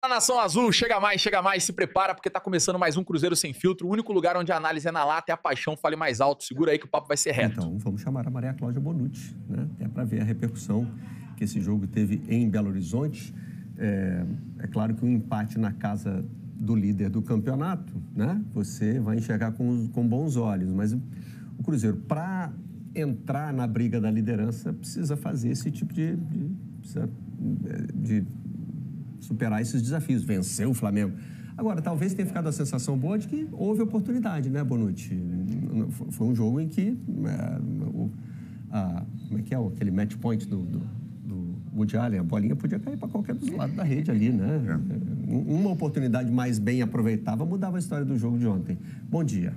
A Nação Azul, chega mais, se prepara, porque tá começando mais um Cruzeiro Sem Filtro, o único lugar onde a análise é na lata e a paixão fale mais alto. Segura aí que o papo vai ser reto. Então, vamos chamar a Maria Cláudia Bonucci, né? Até para ver a repercussão que esse jogo teve em Belo Horizonte. É claro que um empate na casa do líder do campeonato, né? Você vai enxergar com bons olhos, mas o Cruzeiro, para entrar na briga da liderança, precisa fazer esse tipo de superar esses desafios, vencer o Flamengo. Agora, talvez tenha ficado a sensação boa de que houve oportunidade, né, Bonucci? Foi um jogo em que como é que é aquele match point do Woody Allen? A bolinha podia cair para qualquer dos lados da rede ali, né? Uma oportunidade mais bem aproveitada mudava a história do jogo de ontem. Bom dia.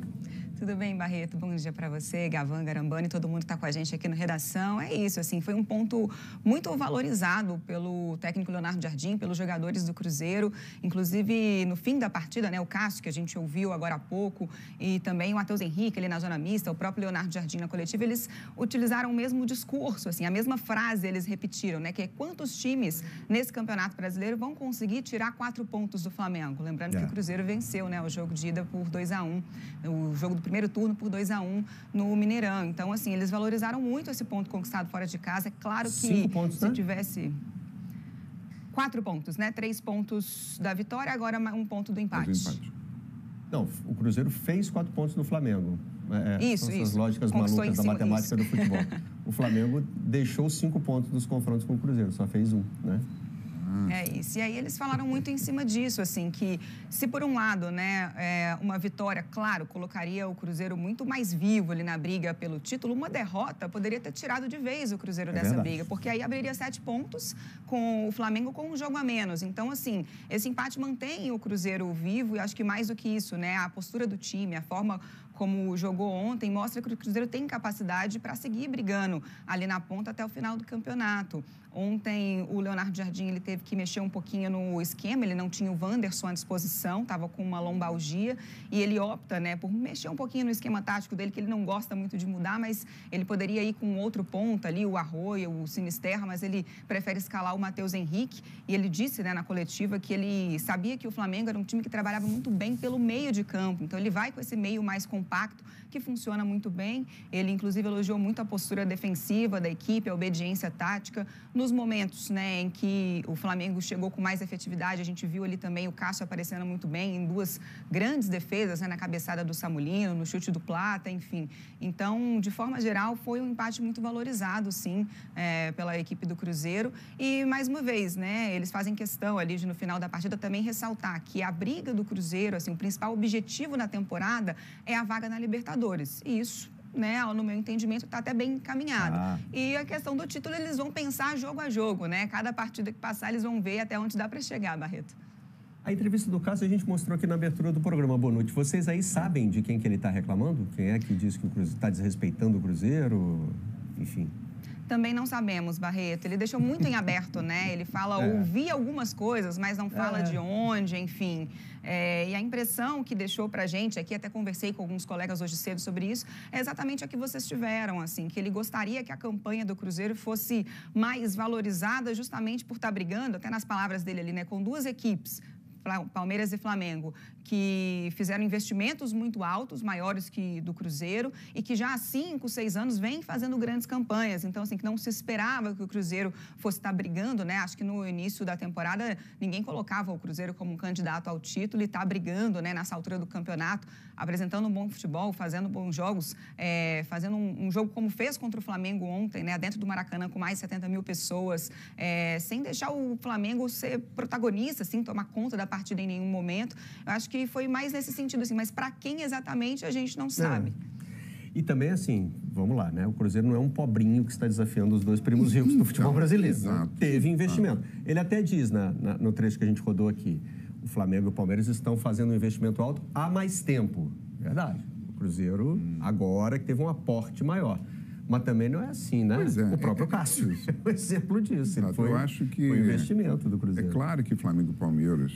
Tudo bem, Barreto? Bom dia para você, Gavan, Garambani, todo mundo que está com a gente aqui no Redação. É isso, assim, foi um ponto muito valorizado pelo técnico Leonardo Jardim, pelos jogadores do Cruzeiro. Inclusive, no fim da partida, né, o Cássio, que a gente ouviu agora há pouco, e também o Matheus Henrique, ali na zona mista, o próprio Leonardo Jardim na coletiva, eles utilizaram o mesmo discurso, assim, a mesma frase eles repetiram, né, que é quantos times nesse Campeonato Brasileiro vão conseguir tirar 4 pontos do Flamengo. Lembrando que o Cruzeiro venceu, né, o jogo de ida por 2-1, o jogo do primeiro turno por 2-1 no Mineirão. Então, assim, eles valorizaram muito esse ponto conquistado fora de casa. É claro que 5 pontos, se né? tivesse 4 pontos, né? 3 pontos da vitória, agora 1 ponto do empate. Não, o Cruzeiro fez 4 pontos no Flamengo. Isso. São essas lógicas malucas da matemática do futebol. O Flamengo deixou 5 pontos dos confrontos com o Cruzeiro, só fez 1, né? É isso. E aí eles falaram muito em cima disso, assim, que se por um lado, né, uma vitória, claro, colocaria o Cruzeiro muito mais vivo ali na briga pelo título, uma derrota poderia ter tirado de vez o Cruzeiro dessa briga, porque aí abriria 7 pontos com o Flamengo com um jogo a menos. Então, assim, esse empate mantém o Cruzeiro vivo e acho que mais do que isso, né, a postura do time, a forma como jogou ontem, mostra que o Cruzeiro tem capacidade para seguir brigando ali na ponta até o final do campeonato. Ontem, o Leonardo Jardim, ele teve que mexer um pouquinho no esquema, ele não tinha o Wanderson à disposição, estava com uma lombalgia, e ele opta, né, por mexer um pouquinho no esquema tático dele, que ele não gosta muito de mudar, mas ele poderia ir com outro ponta ali, o Arroio, o Sinisterra, mas ele prefere escalar o Matheus Henrique, e ele disse, né, na coletiva que ele sabia que o Flamengo era um time que trabalhava muito bem pelo meio de campo, então ele vai com esse meio mais compacto, que funciona muito bem. Ele, inclusive, elogiou muito a postura defensiva da equipe, a obediência tática. Nos momentos, né, em que o Flamengo chegou com mais efetividade, a gente viu ali também o Cássio aparecendo muito bem em 2 grandes defesas, né, na cabeçada do Samulino, no chute do Plata, enfim. Então, de forma geral, foi um empate muito valorizado, sim, pela equipe do Cruzeiro. E, mais uma vez, né, eles fazem questão ali de, no final da partida, também ressaltar que a briga do Cruzeiro, assim, o principal objetivo na temporada é a vaga na Libertadores. E isso, né, no meu entendimento, está até bem encaminhado. E a questão do título, eles vão pensar jogo a jogo, né? Cada partida que passar, eles vão ver até onde dá para chegar, Barreto. A entrevista do Cássio a gente mostrou aqui na abertura do programa. Boa noite. Vocês aí sabem de quem que ele está reclamando? Quem é que diz que o Cruzeiro está desrespeitando o Cruzeiro? Enfim. Também não sabemos, Barreto. Ele deixou muito em aberto, né? Ele fala, ouvi algumas coisas, mas não fala de onde, enfim. E a impressão que deixou pra gente aqui, até conversei com alguns colegas hoje cedo sobre isso, é exatamente a que vocês tiveram, assim, que ele gostaria que a campanha do Cruzeiro fosse mais valorizada justamente por estar brigando, até nas palavras dele ali, né, com 2 equipes, Palmeiras e Flamengo, que fizeram investimentos muito altos, maiores que do Cruzeiro, e que já há 5, 6 anos vem fazendo grandes campanhas. Então, assim, que não se esperava que o Cruzeiro fosse estar brigando, né? Acho que no início da temporada ninguém colocava o Cruzeiro como um candidato ao título e está brigando, né, nessa altura do campeonato, apresentando um bom futebol, fazendo bons jogos, fazendo um jogo como fez contra o Flamengo ontem, né, dentro do Maracanã, com mais de 70 mil pessoas, sem deixar o Flamengo ser protagonista, assim, tomar conta da partida em nenhum momento. Eu acho que foi mais nesse sentido, assim, mas para quem exatamente a gente não sabe. E também, assim, vamos lá, né? O Cruzeiro não é um pobrinho que está desafiando os 2 primos ricos do futebol brasileiro. Né? Teve investimento. Ele até diz no trecho que a gente rodou aqui, o Flamengo e o Palmeiras estão fazendo um investimento alto há mais tempo. Verdade. O Cruzeiro, agora que teve um aporte maior. Mas também não é assim, né? O próprio Cássio é um exemplo disso. Eu acho que foi investimento do Cruzeiro. É claro que Flamengo e Palmeiras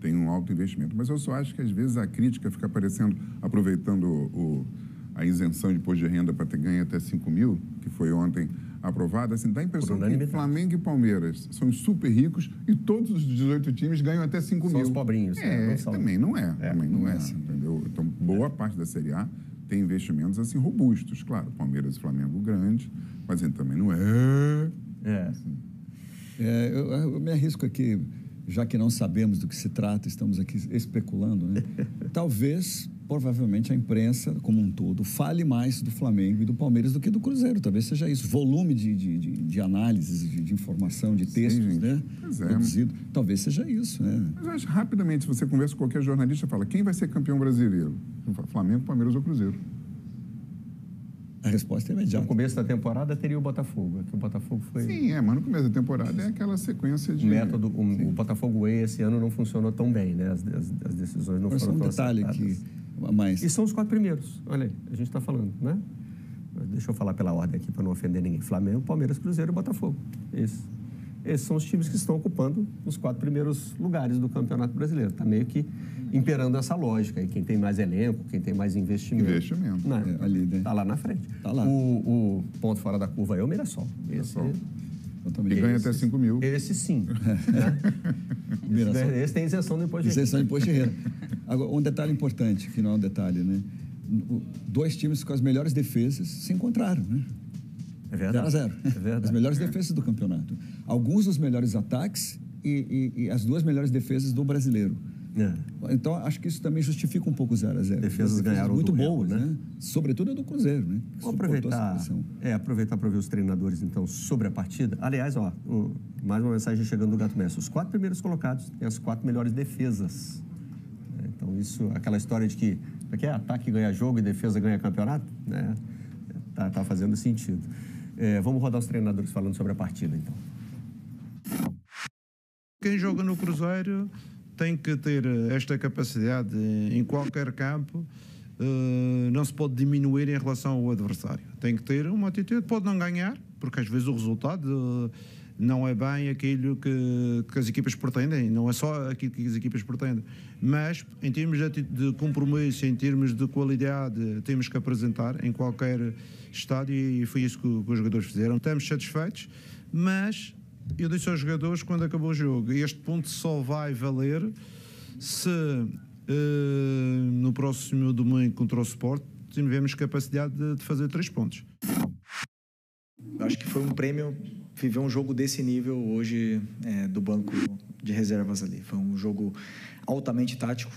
tem um alto investimento, mas eu só acho que às vezes a crítica fica aparecendo, aproveitando a isenção de imposto de renda para ter ganho até 5 mil, que foi ontem aprovada, assim, dá a impressão que unanimidade. Flamengo e Palmeiras são super ricos e todos os 18 times ganham até 5 São mil. os pobrinhos. Não são. Também não é. Também não é, entendeu? Então, boa parte da Série A tem investimentos, assim, robustos. Claro, Palmeiras e Flamengo grande, mas também não é. Eu me arrisco aqui, já que não sabemos do que se trata, estamos aqui especulando, né? Talvez, provavelmente, a imprensa, como um todo, fale mais do Flamengo e do Palmeiras do que do Cruzeiro. Talvez seja isso. Volume de análises, de informação, de textos, gente. né? Pois é. Produzido. Talvez seja isso, né? Mas eu acho, rapidamente, se você conversa com qualquer jornalista, fala, quem vai ser campeão brasileiro? Flamengo, Palmeiras ou Cruzeiro? A resposta é No imediata. começo da temporada teria o Botafogo. Aqui o Botafogo foi... Sim, mas no começo da temporada é aquela sequência de... O método, o Botafogo Way esse ano não funcionou tão bem, né? As decisões não Agora, só foram um tão detalhe acertadas. aqui, a mais. E são os 4 primeiros. Olha aí, a gente está falando, né? Deixa eu falar pela ordem aqui para não ofender ninguém. Flamengo, Palmeiras, Cruzeiro e Botafogo. Esses são os times que estão ocupando os 4 primeiros lugares do Campeonato Brasileiro. Está meio que imperando essa lógica. E quem tem mais elenco, quem tem mais investimento. Né? Ali, né? Tá lá na frente. Tá lá. O ponto fora da curva é o Mirassol. E ganha até 5 mil. Esse sim. Mirassol. Esse tem isenção do imposto de renda. Isenção de imposto de renda. Agora, um detalhe importante, que não é um detalhe, né? 2 times com as melhores defesas se encontraram, né? É verdade. 0-0. É verdade. As melhores defesas do campeonato. Alguns dos melhores ataques e as 2 melhores defesas do brasileiro. Então, acho que isso também justifica um pouco o 0-0. Defesas ganharam muito do boas, Real, né? Sobretudo a do Cruzeiro, né? Que Vamos suportou essa aproveitar para ver os treinadores, então, sobre a partida. Aliás, mais uma mensagem chegando do Gato Mestre. Os 4 primeiros colocados têm as 4 melhores defesas. Então, isso, aquela história de que ataque ganha jogo e defesa ganha campeonato, né? Tá fazendo sentido. Vamos rodar os treinadores falando sobre a partida, então. Quem joga no Cruzeiro tem que ter esta capacidade em qualquer campo, não se pode diminuir em relação ao adversário. Tem que ter uma atitude, pode não ganhar, porque às vezes o resultado não é bem aquilo que as equipas pretendem, não é só aquilo que as equipas pretendem, mas em termos de compromisso, em termos de qualidade, temos que apresentar em qualquer estádio e foi isso que os jogadores fizeram. Estamos satisfeitos, mas eu disse aos jogadores quando acabou o jogo, este ponto só vai valer se no próximo domingo contra o Sport tivermos capacidade de fazer 3 pontos. Eu acho que foi um prêmio viver um jogo desse nível hoje do banco de reservas ali. Foi um jogo altamente tático,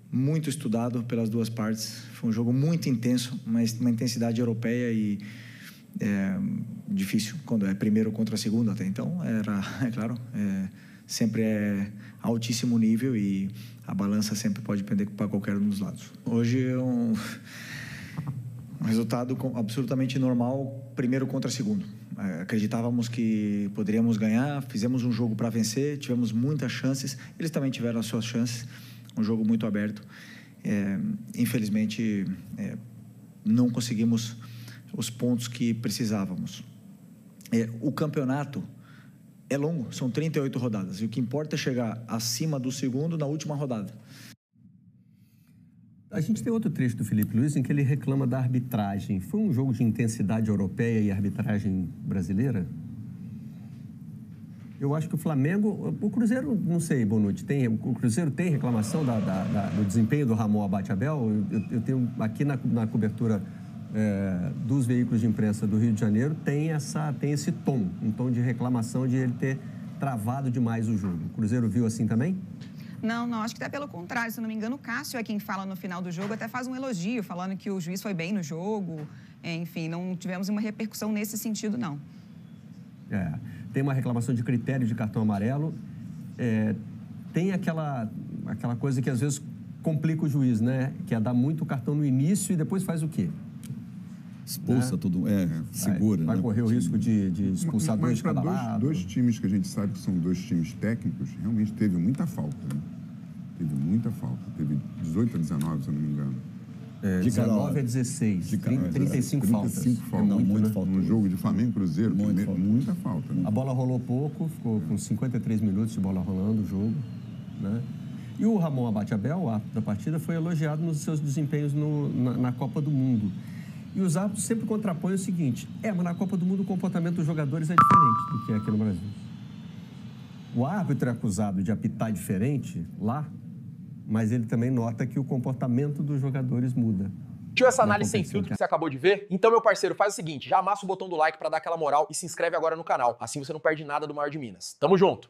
muito estudado pelas 2 partes. Foi um jogo muito intenso, mas uma intensidade europeia e difícil quando é primeiro contra segundo até então. É claro, sempre é altíssimo nível e a balança sempre pode pender para qualquer um dos lados. Hoje é um resultado absolutamente normal, primeiro contra segundo. Acreditávamos que poderíamos ganhar, fizemos um jogo para vencer, tivemos muitas chances, eles também tiveram as suas chances, um jogo muito aberto. Infelizmente, não conseguimos os pontos que precisávamos. O campeonato é longo, são 38 rodadas, e o que importa é chegar acima do segundo na última rodada. A gente tem outro trecho do Felipe Luiz em que ele reclama da arbitragem. Foi um jogo de intensidade europeia e arbitragem brasileira? Eu acho que o Flamengo... O Cruzeiro, não sei, Bonucci, o Cruzeiro tem reclamação do desempenho do Ramon Abate-Abel? Eu tenho aqui na cobertura dos veículos de imprensa do Rio de Janeiro, tem esse tom, um tom de reclamação de ele ter travado demais o jogo. O Cruzeiro viu assim também? Não, acho que até pelo contrário. Se não me engano, o Cássio é quem fala no final do jogo, até faz um elogio, falando que o juiz foi bem no jogo. Enfim, não tivemos uma repercussão nesse sentido, não. Tem uma reclamação de critério de cartão amarelo. Tem aquela coisa que às vezes complica o juiz, né? Que é dar muito cartão no início e depois faz o quê? Expulsa tudo, segura. Vai correr o risco de expulsar dois de cada lado. Dois times que a gente sabe que são 2 times técnicos, realmente teve muita falta, né? Teve muita falta. Teve 18 a 19, se eu não me engano. 19 a 16. 35 faltas. 35 faltas. Não, muito falta. No jogo de Flamengo e Cruzeiro, muita falta. Né? A bola rolou pouco, ficou com 53 minutos de bola rolando o jogo, né? E o Ramon Abate-Abel, o árbitro da partida, foi elogiado nos seus desempenhos na Copa do Mundo. E os árbitros sempre contrapõem o seguinte, mas na Copa do Mundo o comportamento dos jogadores é diferente do que é aqui no Brasil. O árbitro é acusado de apitar diferente lá, mas ele também nota que o comportamento dos jogadores muda. Curtiu essa análise sem filtro que você acabou de ver? Então, meu parceiro, faz o seguinte, já amassa o botão do like pra dar aquela moral e se inscreve agora no canal. Assim você não perde nada do Maior de Minas. Tamo junto!